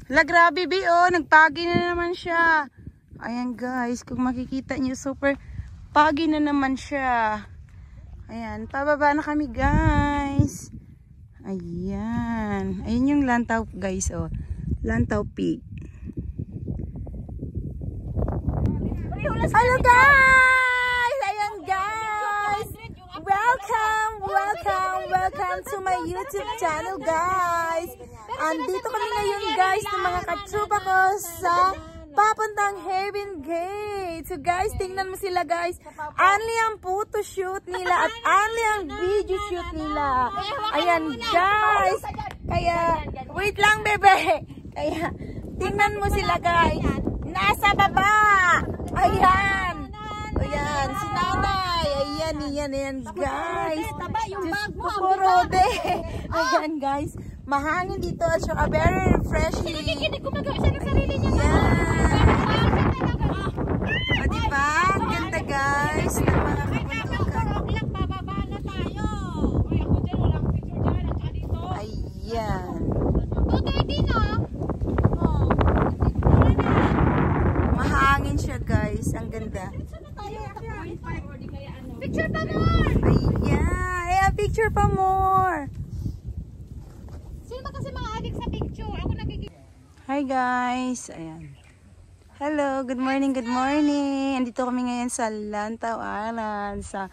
La, grabe, Bi, oh. Nagpagi na naman siya. Ayan, guys. Kung makikita niyo, super pagi na naman siya. Ayan. Pababa na kami, guys. Ayan. Ayan yung lantaw, guys, oh. Lantaw Peak. Hello, guys! Ayan, guys! Welcome to my YouTube channel, guys! Andito kami ngayon, guys, ng mga katrupa ko sa papuntang Heaven Gate. So, guys, tingnan mo sila, guys. Only ang photo shoot nila at only ang video shoot nila. Ayan, guys. Kaya, wait lang, bebe. Kaya, tingnan mo sila, guys. Nasa baba. Ayan. Ayan, si nanay. Ayan, guys. Purode. Ayan, guys. Mahangin dito at saka very refreshing. Hindi ko magawa siya ng sarili niya. O, diba? Ganda, guys. Ng mga kabundukan. Bababa na tayo. Ay, ako dyan. Walang picture dyan. At saka dito. Ayan. Tutoy din, oh. Mahangin siya, guys. Ang ganda. Picture pa more! Ayan. Ayan, picture pa more. Kasi mga adik sa picture. Ako nagiging... Hi guys. Ayan. Hello. Good morning. Andito kami ngayon sa Lantaw Island. Sa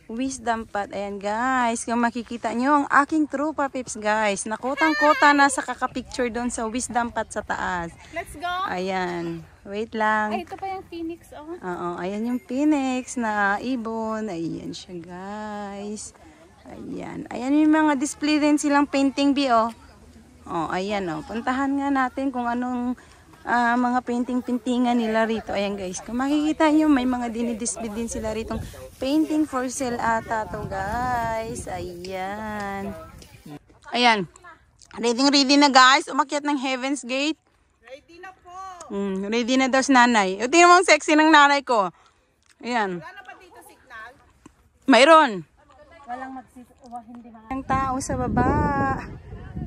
Wisdom Pot. Ayan guys. Kung makikita nyo ang aking trupa pips guys. Nakotang-kota na sa kakapicture doon sa Wisdom Pot sa taas. Let's go. Ayan. Wait lang. Ay, ito pa yung Phoenix. Oh. Oo. Ayan yung Phoenix na ibon. Ayan siya guys. Ayan. Ayan yung mga display din silang painting oh. Oh, ayan oh. Puntahan nga natin kung anong mga painting-pintingan nila rito. Ayan guys. Kung makikita nyo, may mga dinidisplay din sila rito. Painting for sale ata to guys. Ayan. Ayan. Ready na guys. Umakyat ng Heaven's Gate. Ready na po. Ready na daw si nanay. O, tingnan mo ang sexy ng nanay ko. Ayan. Wala na ba dito signal? Mayroon. Walang hindi mga... Ang tao sa baba.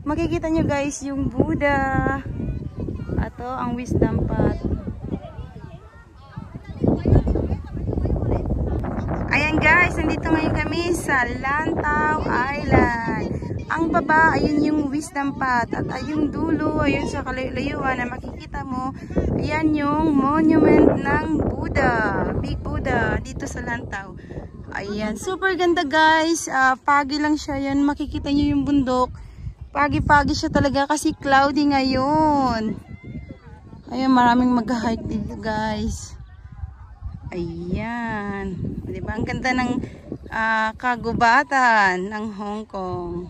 Makikita nyo guys yung Buddha. Ato ang Wisdom Pot. Ayan guys, nandito ngayon kami sa Lantaw Island. Ang baba, ayun yung Wisdom Pot. At ayun dulo, ayun sa kalayuan na makikita mo, ayan yung monument ng Buddha. Big Buddha dito sa Lantaw. Ayan, super ganda guys. Pagi lang siya yan. Makikita nyo yung bundok. Pagi-pagi siya talaga kasi cloudy ngayon. Ayan, maraming mag-hike dito guys. Ayan. Diba? Ang ganda ng kagubatan ng Hong Kong.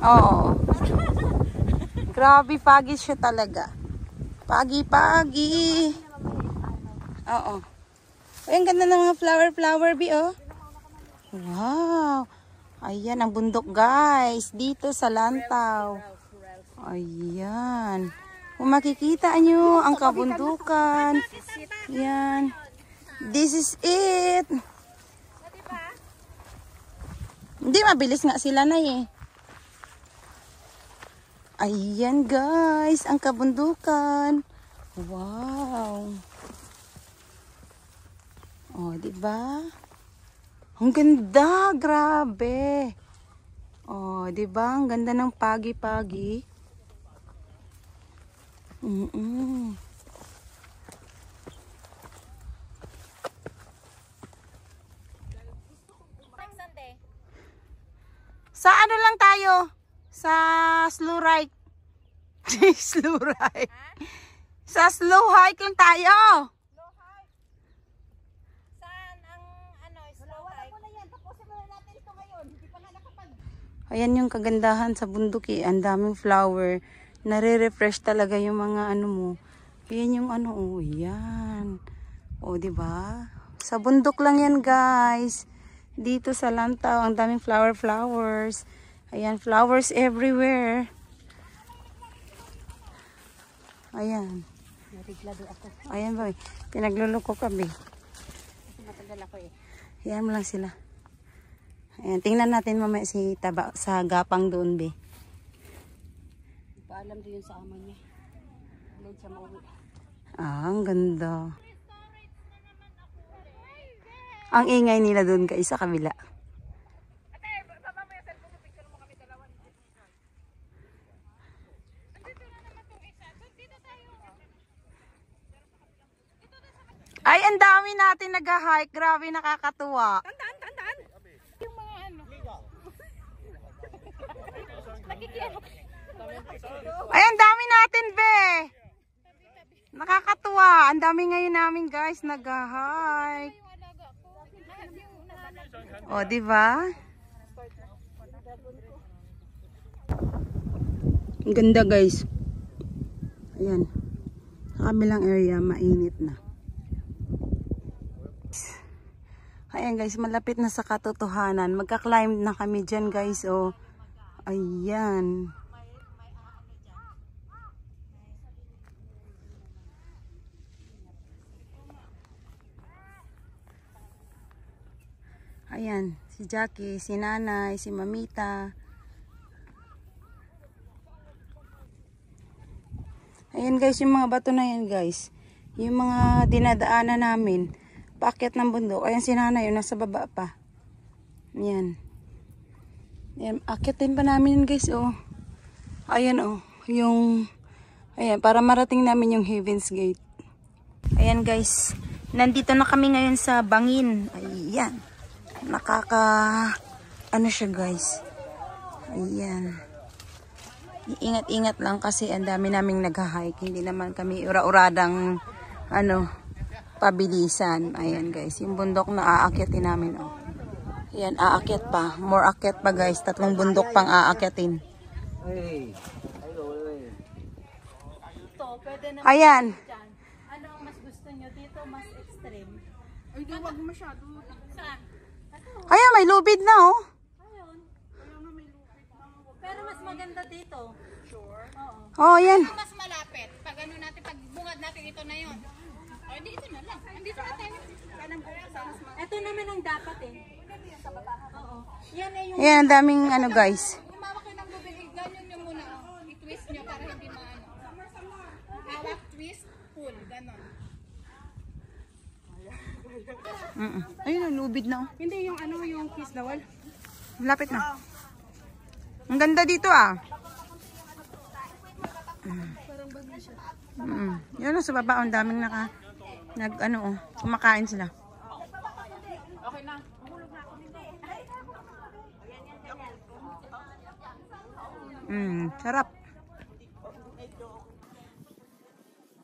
Oo. Grabe, pagi siya talaga. Pagi-pagi. Oo. Ayan, ganda ng mga flower, Bi, oh. Wow. Ayan, ang bundok, guys. Dito sa Lantaw. Ayan. Kung makikita nyo, ang kabundukan. Ayan. This is it. Hindi, mabilis nga sila na eh. Ayan, guys. Ang kabundukan. Wow. Oh, diba? Ang ganda, grabe. Oh, 'di ba? Ang ganda ng pagi-pagi. Sa ano lang tayo? Sa slow ride. Slow ride. Sa slow hike lang tayo. Ayan yung kagandahan sa bundok eh. Ang daming flower. Nare-refresh talaga yung mga ano mo. Ayan yung ano, oh, yan. O, diba? Sa bundok lang yan, guys. Dito sa Lantaw, ang daming flowers. Ayan, flowers everywhere. Ayan. Ayan ba, pinagluloko kami. Matagal ako eh. Ayan mo lang sila. Ayan, tingnan natin mamaya si Taba sa gapang doon, be. Paalam din yun sa amo niya. Late siya mauwi. Ah, ang ganda. Ang ingay nila doon guys sa kabila. Ay, ang dami natin nag-hike. Grabe, nakakatuwa. Tandaan. Yung mga ano. Ay, ang dami natin, be. Nakakatuwa. Ang dami ngayon namin, guys, nag-hike. O, diba? Ang ganda, guys. Ayan. Sa kabilang area, mainit na. Ayan guys, malapit na sa katotohanan. Magka-climb na kami dyan guys. Oh, ayan. Ayan, si Jackie, si Nanay, si Mamita. Ayan guys, yung mga bato na yan guys. Yung mga dinadaanan namin. Paakyat ng bundok. Ayan si Nanay, yung nasa baba pa. Ayan. Ayan, akyatin pa namin yun guys, oh. Ayan, oh. Yung, ayan, para marating namin yung Heaven's Gate. Ayan guys. Nandito na kami ngayon sa Bangin. Ayan. Ano siya guys. Ayan. Ingat-ingat lang kasi ang dami naming nag-hike. Hindi naman kami ura-uradang, pabilisan. Ayan guys, yung bundok na aakyatin namin, oh. Ayan, aakyat pa. More akyat pa guys. 3 bundok pang aakyatin. Ayan. Ano ang mas gusto nyo dito? Mas extreme? Ay, di wag masyado. Saan? Ayan, may lubid na, oh. Ayun. Pero mas maganda dito. Sure? Oo. Oh, ayan. Mas malapit. Pag ano natin, pag bungad natin ito na yun. Ay, dito na lang. Andito na tayo. Ito naman ang dapat eh. Oo. Yan eh yung... Ayan, ang daming guys. Umawak kayo ng bubig, ganyan nyo muna. Oh. I-twist nyo para hindi maano. Hawak, twist, pull. Ganon. Ayun, ang lubid na, oh. Hindi yung ano, yung kiss na wall. Lapit na. Ang ganda dito, ah. Yun, sa baba, ang daming kumakain sila. Okay na. Sarap.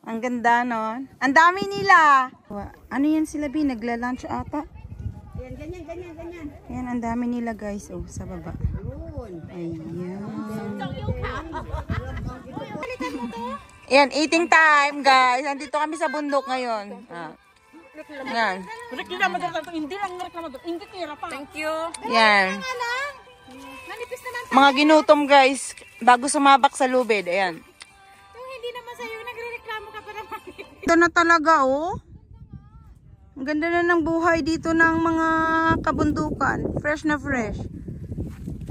Ang ganda, no? Ang dami nila. Ano yan sila, Bi? Nagla-lunch ata? Ganyan. Ayan, ang dami nila, guys. Oh, sa baba. Ayan. Ayan, eating time, guys. Andito kami sa bundok ngayon. Ayan. Thank you. Ayan. Nanipis naman. Mga ginutom, guys. Bago sumabak sa lubid. Ayan. Yung hindi naman sa'yo, nagre-reklamo ka pa naman. Ito na talaga, oh. Ang ganda na ng buhay dito ng mga kabundukan. Fresh na fresh.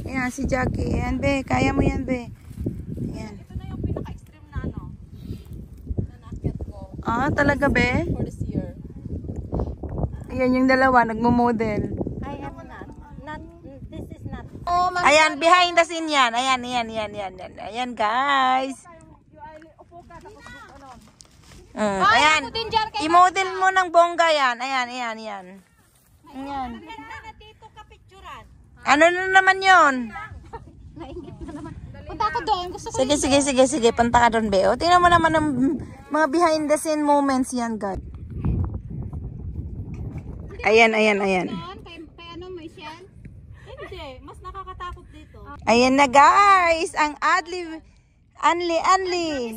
Ayan, si Jackie. Ayan, be. Kaya mo yan, be. Ayan. Ito na yung pinaka-extreme na ano. Nanakyat ko. Ah, talaga, be? For this year. Ayan yung dalawa, nagmo-model. I am not. This is not. Ayan, behind the scene yan. Ayan. Ayan, guys. Ayan. I-model mo ng bongga yan. Ayan. Ayan. Maganda na dito ka picturean. Ano na naman yun? Nainggit na naman. Punta ako doon. Gusto ko Sige. Punta ka doon, be. O, tingnan mo naman ng mga behind the scene moments yan, guys. Ayan. doon. Kay ano, may shell. Hindi, mas nakakatakot dito. Ayan na, guys. Ang Anli.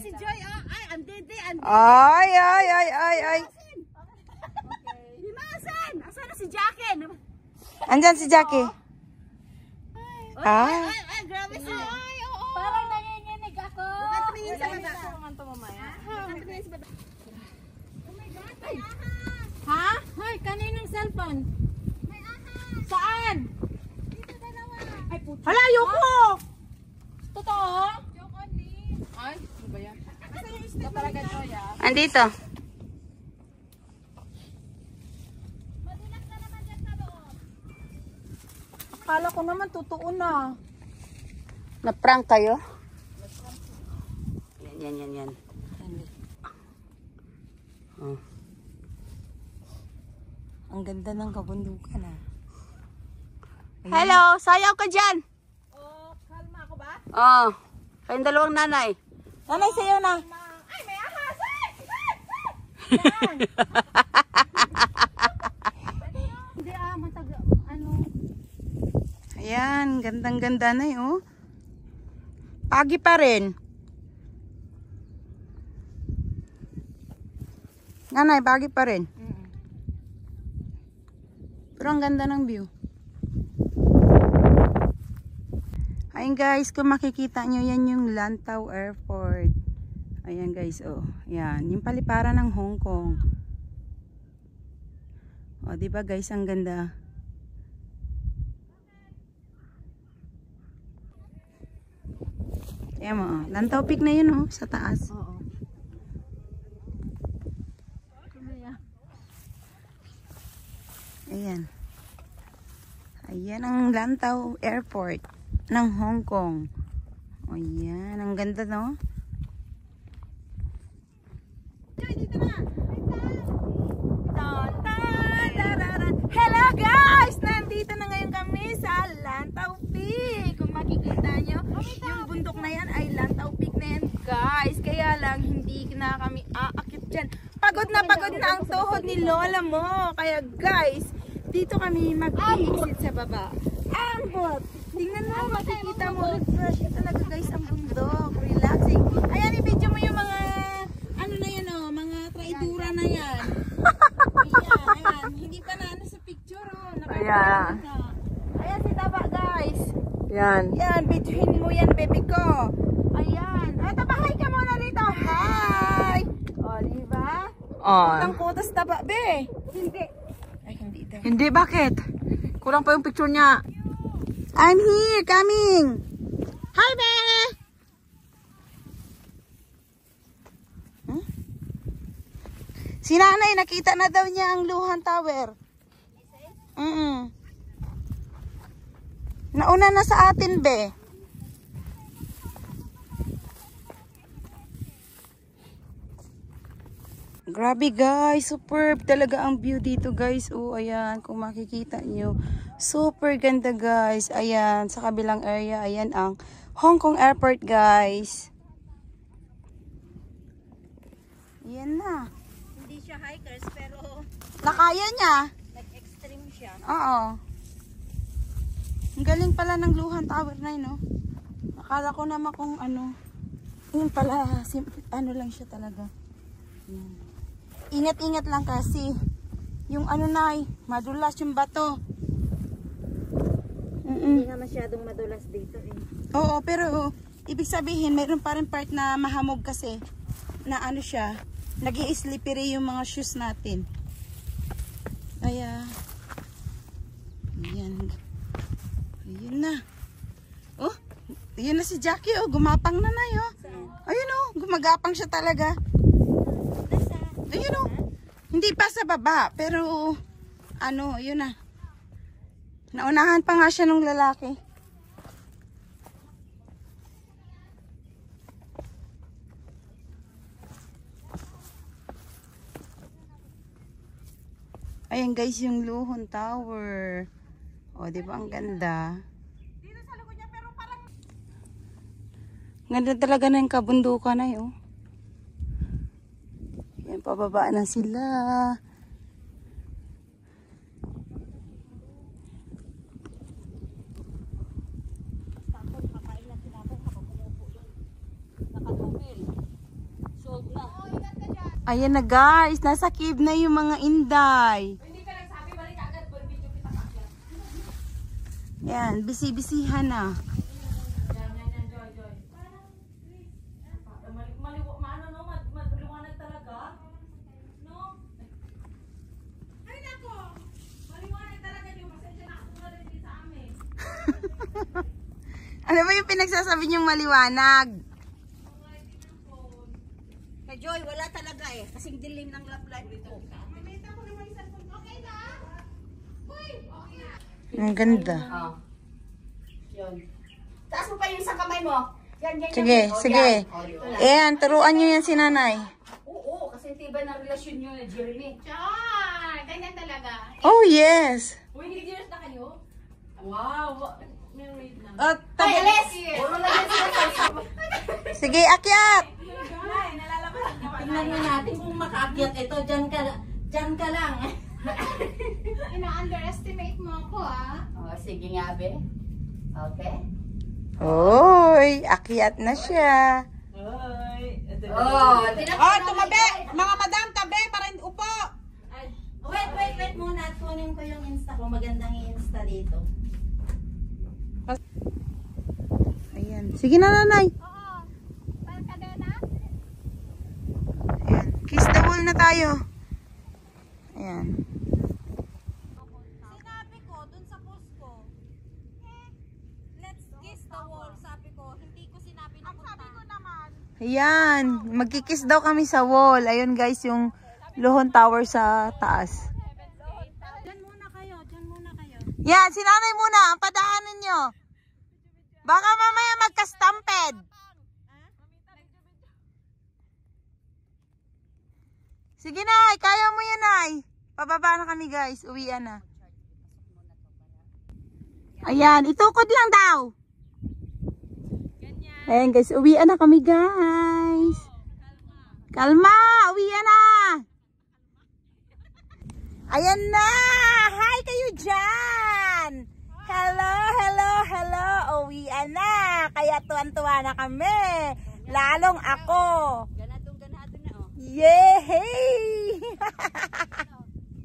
Si Joy, oh. Ay, andede. Ay. Himasan! Asan na si Jackie? Andyan si Jackie. Ay, grabe si... Ay, oo. Parang nanginginig ako. Tumingin sa baba. Naman ito mamaya. Tumingin sa baba. Ha? Hoy, kaninong cellphone? Saan? Dito dalawa. Ay, puto. Hala, ayoko! Totoo? Joke only. Andito. Akala ko naman totoo na. Na-prank kayo? Yan. Oh. Ang ganda ng kabundukan ah. Hello, sayaw ka dyan. Oh, kalma ako ba? Oh, kayong dalawang nanay. Nanay, sayo na. Ay, may ahas! Hindi matag, ano. Ayan, gandang-ganda na eh, oh. Pagi pa rin. Nanay, pagi pa rin. Pero ang ganda ng view. Ayan guys, kung makikita nyo, yan yung Lantau Airport. Ayan guys, oh. Yan, yung paliparan ng Hong Kong. O, diba guys, ang ganda. Ayan mo, oh. Lantau Peak na yun, oh, sa taas. Oo. Ayan. Ayan ang Lantau Airport ng Hong Kong. O yan, ang ganda no? Hello guys! Nandito na ngayon kami sa Lantau Peak. Kung makikita nyo, yung bundok na yan ay Lantau Peak na yan guys. Kaya lang hindi na kami aakit dyan. Pagod na ang tuhod ni Lola mo. Kaya guys, dito kami mag-i-exit sa baba. Ambot! Tingnan mo, makikita mo. Refresh talaga guys ang bundok. Relaxing. Ayan, i-video mo yung mga ano na yan oh, mga traidura na yan. Ayan. Hindi pa na ano sa picture oh. Ayan. Ayan si Taba guys. Yan. Yan, videohin mo yan baby ko. Ayan. Taba, hi ka muna rito. Hi! O, diba? Oh. Kutas Taba, be. Hindi. Ay, hindi daw. Hindi, bakit? Kurang pa yung picture niya. I'm here, coming. Hi, be! Huh? Si nanay, nakita na daw niya ang Luhan Tower. Nauna na sa atin, be. Grabe guys, superb talaga ang view dito guys. Oh, ayan, kung makikita nyo. Super ganda guys. Ayan, sa kabilang area, ayan ang Hong Kong Airport guys. Ayan na. Hindi siya hikers, pero Nakaya niya. nag-extreme siya. Oo. Ang galing pala ng Luhan Tower na yun, no? Akala ko naman kung ano. Yun pala, ano lang siya talaga. Ayan. Ingat-ingat lang kasi yung ano na madulas yung bato. Hindi nga masyadong madulas dito eh. Oo, pero ibig sabihin mayroon pa rin part na mahamog kasi na ano siya, nag-i-slippery yung mga shoes natin. Kaya ayan. Ayun na. Oh, ayun na si Jackie oh, gumapang na oh. Ayun oh, gumagapang siya talaga. Ayun o. Hindi pa sa baba. Pero, ano, yun na. Naunahan pa nga siya ng lalaki. Ayan guys, yung Luhan Tower. O, di ba ang ganda? Ganda talaga na yung kabundukan na yun. Yan, pababa na sila. Ayan na guys, nasa cave na yung mga inday. Yan, bisi-bisihan na. Ano ba yung pinagsasabi niyong maliwanag? Joy, wala talaga eh. Kasing dilim ng love life ito. Ang ganda. Oh. Yun. Taas mo pa yung isang kamay mo. Yan, yan, Sige, yan. Oh, sige. yan. Oh, yun. Ayan, turuan nyo yan si nanay. Oo, kasi tibay ng relasyon nyo na Jeremy. Char! Ganyan talaga. Oh, yes. Wait, years na kayo? Wow. Married na. Oh, Ay, alis! Puro na yan sila. sige, akyat. Tingnan mo natin kung makaakyat ito. Diyan ka lang. Ina-underestimate mo ako, Oh, sige nga, be. Okay. Oy, akyat na siya. Oh, Tumabi. Mga madam, tabi para upo. Wait muna. Kunin ko yung Insta ko. Magandang i-Insta dito. Ayan. Sige na, nanay. Oo. Parang kadena? Ayan. Kiss the wall na tayo. Ayan. Sinabi ko dun sa post ko, let's kiss the wall. Sabi ko, hindi ko sinabi na punta. Sabi ko naman. Ayan. Magkikiss daw kami sa wall. Ayun guys, yung Lohon Tower sa taas. Diyan muna kayo, diyan muna kayo. Yan, si nanay muna. Ang padaanan nyo. Baka mamaya magka-stamped. Sige nay, kaya mo yan nay. Pababa na kami guys, uwian na. Ayan, itukod lang daw. Ayan guys, uwian na kami guys. Kalma, uwian na. Ayan na, hi kayo dyan. Hello, hello, hello. Uwian na. Kaya tuwan-tuwa na kami. Lalong ako. Ganado na, oh. Yay!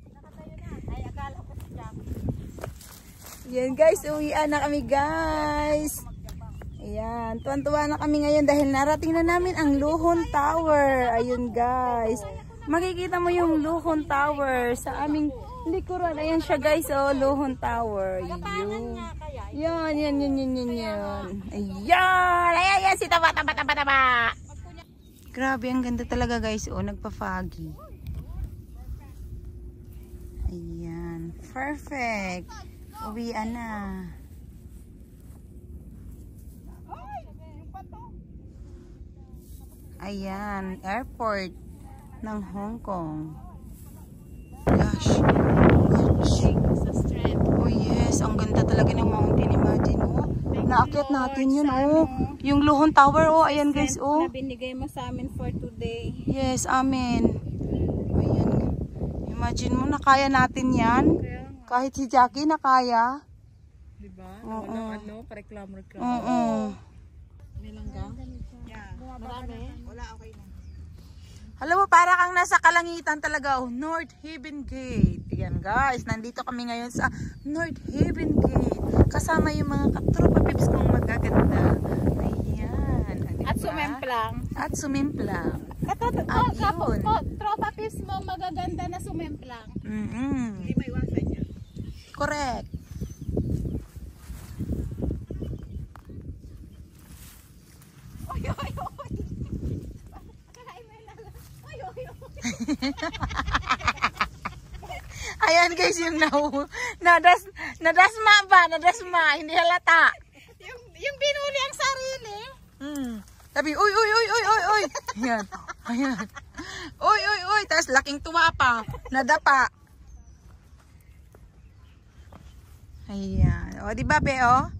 Nakatayo na. Ay, akala ko si Jackie. Yan guys, uwian na kami guys. Ayan, tuwan-tuwa na kami ngayon dahil narating na namin ang Lohon Tower. Ayun guys. Makikita mo yung Lohon Tower sa aming likuran. Ayan siya guys, oh, Lohon Tower. Yun. Yan. Ayan, si taba. Grabe, ang ganda talaga guys, oh, nagpa-foggy. Ayan, perfect. Uwian na. Ayan, airport ng Hong Kong. Gosh. Oh yes, ang ganda talaga ng mountain. Imagine, oh. Naakyat natin yun, oh. Yung Lohon Tower, oh. Ayan guys, oh. Na binigay mo sa amin for today. Yes, amen. Ayan. Imagine mo, nakaya natin yan. Kahit si Jackie, nakaya. Diba? Oo. Pareklamo. Oo. Alam mo, para kang nasa kalangitan talaga, oh, North Haven Gate. Ayan guys, nandito kami ngayon sa North Haven Gate. Kasama yung mga katropa pips kong magaganda. Ayan. At sumemplang. At sumimplang. Tropa pips mo magaganda na sumemplang. Hindi maiwasan yan. Correct. Ayan guys, yung nadasma ba? Nadasma, hindi halata. Yung binuli ang sarili. Sabi, uy. Ayan. Uy. Tapos laking tuwa pa. Nadapa. Ayan. O, diba, be, oh?